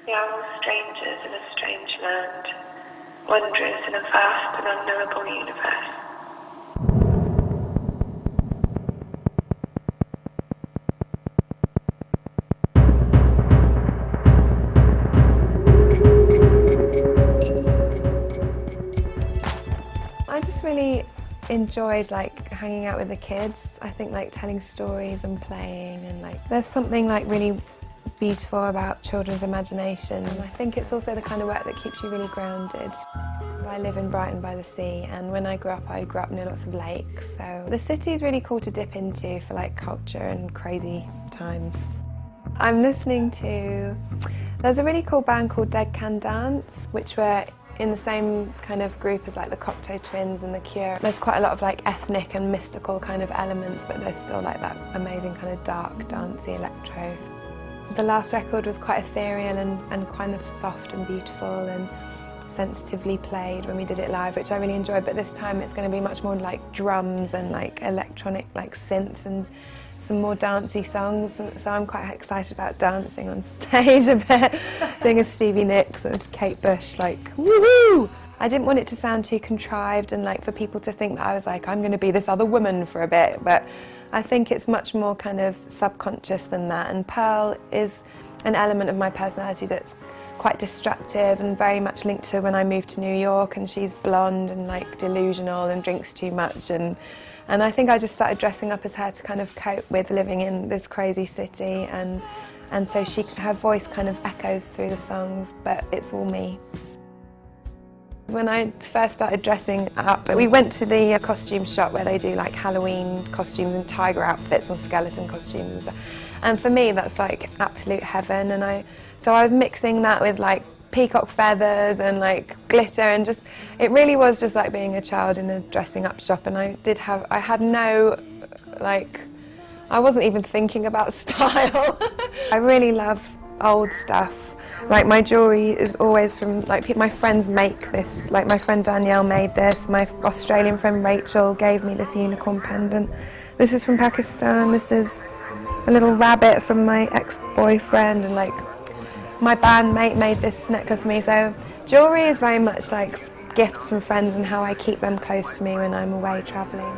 We are all strangers in a strange land, wanderers in a vast and unknowable universe. I just really enjoyed hanging out with the kids. I think telling stories and playing, and there's something really beautiful about children's imagination. And I think it's also the kind of work that keeps you really grounded. I live in Brighton by the sea, and when I grew up near lots of lakes, so the city is really cool to dip into for culture and crazy times. I'm listening to, there's a really cool band called Dead Can Dance, which were in the same kind of group as the Cocteau Twins and The Cure. There's quite a lot of ethnic and mystical kind of elements, but there's still that amazing kind of dark, dancey electro. The last record was quite ethereal and kind of soft and beautiful and sensitively played when we did it live, which I really enjoyed, but this time it's going to be much more drums and electronic synths and some more dancey songs, so I'm quite excited about dancing on stage a bit, doing a Stevie Nicks and Kate Bush, woohoo! I didn't want it to sound too contrived and for people to think that I was I'm going to be this other woman for a bit, but I think it's much more kind of subconscious than that, and Pearl is an element of my personality that's quite destructive and very much linked to when I moved to New York, and she's blonde and delusional and drinks too much, and I think I just started dressing up as her to kind of cope with living in this crazy city, and so her voice kind of echoes through the songs, but it's all me. When I first started dressing up, we went to the costume shop where they do Halloween costumes and tiger outfits and skeleton costumes and stuff. And for me that's absolute heaven, and so I was mixing that with peacock feathers and glitter, and it really was just being a child in a dressing up shop, and I had no I wasn't even thinking about style. I really love old stuff. My jewellery is always from, my friends make this. My friend Danielle made this, my Australian friend Rachel gave me this unicorn pendant. This is from Pakistan, this is a little rabbit from my ex-boyfriend, and my bandmate made this necklace for me. So jewellery is very much gifts from friends and how I keep them close to me when I'm away travelling.